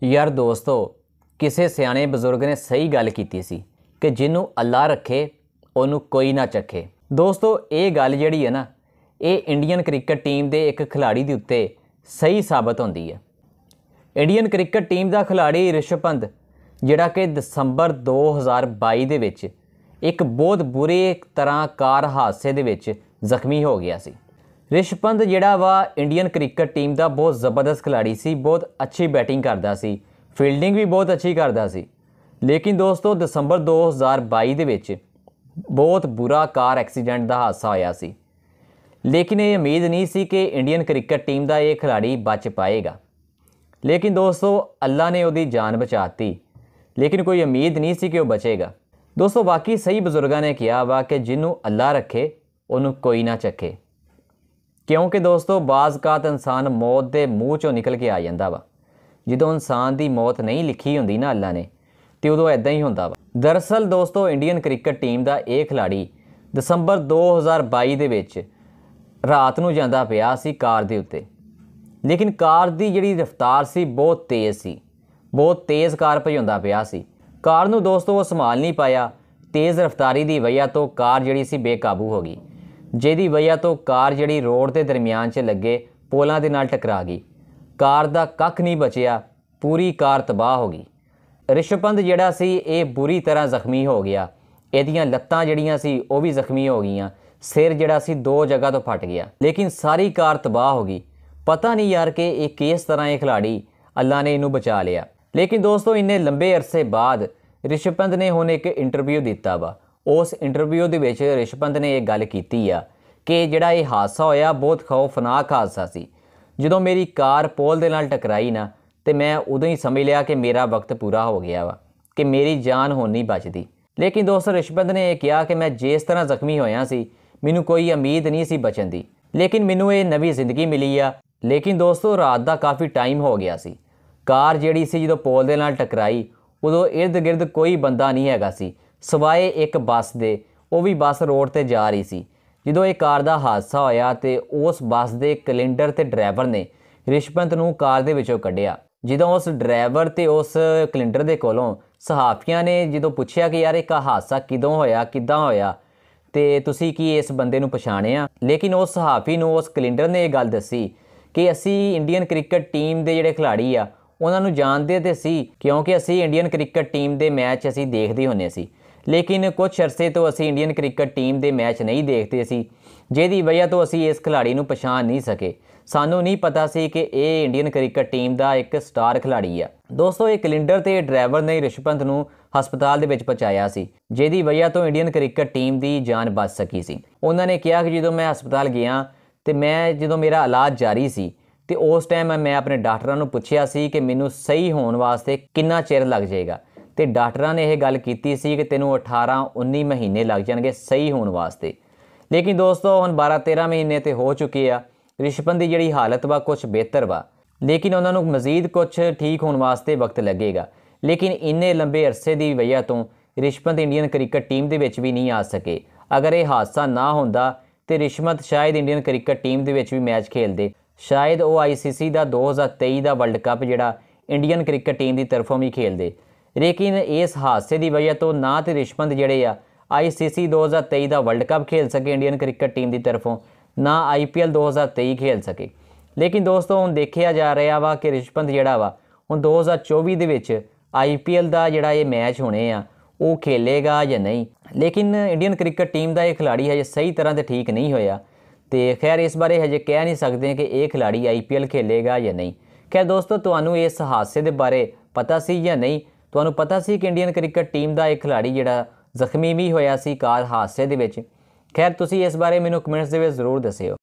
यार दोस्तों, किसी सियाने बजुर्ग ने सही गल की सी कि जिन्हों अल्लाह रखे उन्होंने कोई ना चखे। दोस्तों ये गल जिहड़ी है ना, ये इंडियन क्रिकेट टीम के एक खिलाड़ी के उत्ते सही साबित होती है। इंडियन क्रिकेट टीम का खिलाड़ी ऋषभ पंत जिहड़ा कि दसंबर 2022 दे विच एक बहुत बुरी तरह कार हादसे दे विच जख्मी हो गया सी। ऋषभ पंत जिहड़ा वा इंडियन क्रिकेट टीम का बहुत ज़बरदस्त खिलाड़ी सी, बहुत अच्छी बैटिंग करता सी, फील्डिंग भी बहुत अच्छी करता सी। लेकिन दोस्तों दसंबर 2022 दे विच बहुत बुरा कार एक्सीडेंट का हादसा होया सी। लेकिन ये उम्मीद नहीं सी कि इंडियन क्रिकेट टीम का ये खिलाड़ी बच पाएगा। लेकिन दोस्तों अल्लाह ने उसकी जान बचाती, लेकिन कोई उम्मीद नहीं सी कि वह बचेगा। दोस्तों बाकी सही बजुर्गों ने कहा वा कि जिन्हों अल्लाह रखे उन्होंने कोई ना चखे। क्योंकि दोस्तों बाज़ इंसान मौत के मूँह चों निकल के आ जाता वा। जो इंसान की मौत नहीं लिखी होंगी ना अल्लाह ने, तो उदों इदां ही होंदा वा। दरअसल दोस्तों इंडियन क्रिकेट टीम का यह खिलाड़ी दसंबर 2022 दे विच रात नूं जांदा पिया सी कार दे उत्ते। लेकिन कार की जिहड़ी रफ्तार सी बहुत तेज़ सी, बहुत तेज़ कार भजाउंदा पिया सी। कार नूं दोस्तों वो संभाल नहीं पाया। तेज़ रफ्तारी की वजह तो कार जिहड़ी सी बेकाबू हो गई, जिहदी वजह तो कार जिहड़ी रोड के दरम्यान च लगे पोलों के नाल टकरा गई। कार का कख नहीं बचिया, पूरी कार तबाह हो गई। ऋषभ पंत जिहड़ा सी ये बुरी तरह जख्मी हो गया। इहदियां लत्तां जिहड़ियां सी वो भी जख्मी हो गईयां, सिर जिहड़ा सी 2 जगह तो फट गया। लेकिन सारी कार तबाह हो गई। पता नहीं यार कि ये किस तरह ये खिलाड़ी अल्लाह ने इनू बचा लिया। लेकिन दोस्तों इन्ने लंबे अरसे बाद ऋषभ पंत ने हुण एक इंटरव्यू दिता वा। उस इंटरव्यू दे विच ऋषभ पंत ने एक गल कीती आ कि जिहड़ा ये हादसा होया बहुत खौफनाक हादसा सी। जदों मेरी कार पोल दे नाल टकराई ना, तो मैं उदों ही समझ लिया कि मेरा वक्त पूरा हो गया वा, कि मेरी जान हुण नहीं बचदी। लेकिन दोस्तों ऋषभ पंत ने यह कहा कि मैं जिस तरह जख्मी होया सी मैनू कोई उम्मीद नहीं सी बचन दी, लेकिन मैनू ये नवी जिंदगी मिली आ। लेकिन दोस्तों रात का काफ़ी टाइम हो गया सी। कार जिहड़ी सी जो पोल दे नाल टकराई उदों इर्द गिर्द कोई बंदा नहीं हैगा सी सवाए एक बस दे। वो भी बस रोड ते जा रही सी। जो ये कार का हादसा होया तो उस बस के कलेंडर ते ड्राइवर ने ऋषभ पंत नूं कार दे विचों कढ़िया। जो उस ड्राइवर ते उस कलेंडर के कोलों सहाफियां ने जो पूछया कि यार एक हादसा किदों होया, किद्दां होया, ते तुसीं की इस बंदे नूं पछाणिया। लेकिन उस सहाफी नूं उस कलेंडर ने यह गल दसी कि असी इंडियन क्रिकेट टीम के जिहड़े खिलाड़ी आ उन्होंने जानते तो सी, क्योंकि असी इंडियन क्रिकेट टीम के मैच असी देखते होंगे सी। लेकिन कुछ अरसे तो असी इंडियन क्रिकेट टीम के मैच नहीं देखते सी, जिहदी वजह तो असी इस खिलाड़ी नूं पछाण नहीं सके। सानू नहीं पता सी कि यह इंडियन क्रिकेट टीम का एक स्टार खिलाड़ी आ। दोस्तों ये कलेंडर ते ड्राइवर ने ऋषभ पंत नूं हस्पताल दे विच पहुंचाया सी, जिहदी वजह तो इंडियन क्रिकेट टीम की जान बच सकी सी। उन्होंने कहा कि जो मैं हस्पताल गया तो मैं जो मेरा इलाज जारी सी, तो उस टाइम मैं अपने डॉक्टरां नूं पुछया सी कि मैनू सही होने वास्ते कितना चिर लग जाएगा। तो डॉक्टरां ने यह गल कीती सी कि तेनों 18-19 महीने लग जाएंगे सही होने वास्ते। लेकिन दोस्तों हुण 12-13 महीने तो हो चुके आ। ऋषभ पंत की जिहड़ी हालत वा कुछ बेहतर वा, लेकिन उन्होंने मजीद कुछ ठीक होने वास्ते वक्त लगेगा। लेकिन इन्ने लंबे अरसे की वजह तो Rishabh Pant Indian cricket team के विच भी नहीं आ सके। अगर यह हादसा ना होंदा तो ऋषभ पंत शायद इंडियन क्रिकेट टीम के विच भी मैच खेलते, शायद वो ICC का 2023 का वर्ल्ड कप जिहड़ा इंडियन क्रिकेट टीम की तरफों भी खेलते। लेकिन इस हादसे की वजह तो ना तो ऋषभ पंत जिहड़े आ ICC 2023 का वर्ल्ड कप खेल सके इंडियन क्रिकेट टीम की तरफों, ना IPL 2023 खेल सके। लेकिन दोस्तों हुण देखिया जा रहा वा कि ऋषभ पंत जिहड़ा वा हुण 2024 दे विच IPL का जिहड़ा ये मैच होने आ वो खेलेगा या नहीं। लेकिन इंडियन क्रिकेट टीम का यह खिलाड़ी हजे सही तरह तो ठीक नहीं होया। तो खैर इस बारे हजे कह नहीं सकते कि यह खिलाड़ी IPL खेलेगा या नहीं। खैर दोस्तों तुहानू इस हादसे के बारे पता सी या नहीं? तुहानू पता सी कि इंडियन क्रिकेट टीम का एक खिलाड़ी जिहड़ा जख्मी भी होया सी कार हादसे दे विच? खैर तुसी इस बारे मैनू कमेंट्स दे विच जरूर दस्सिओ।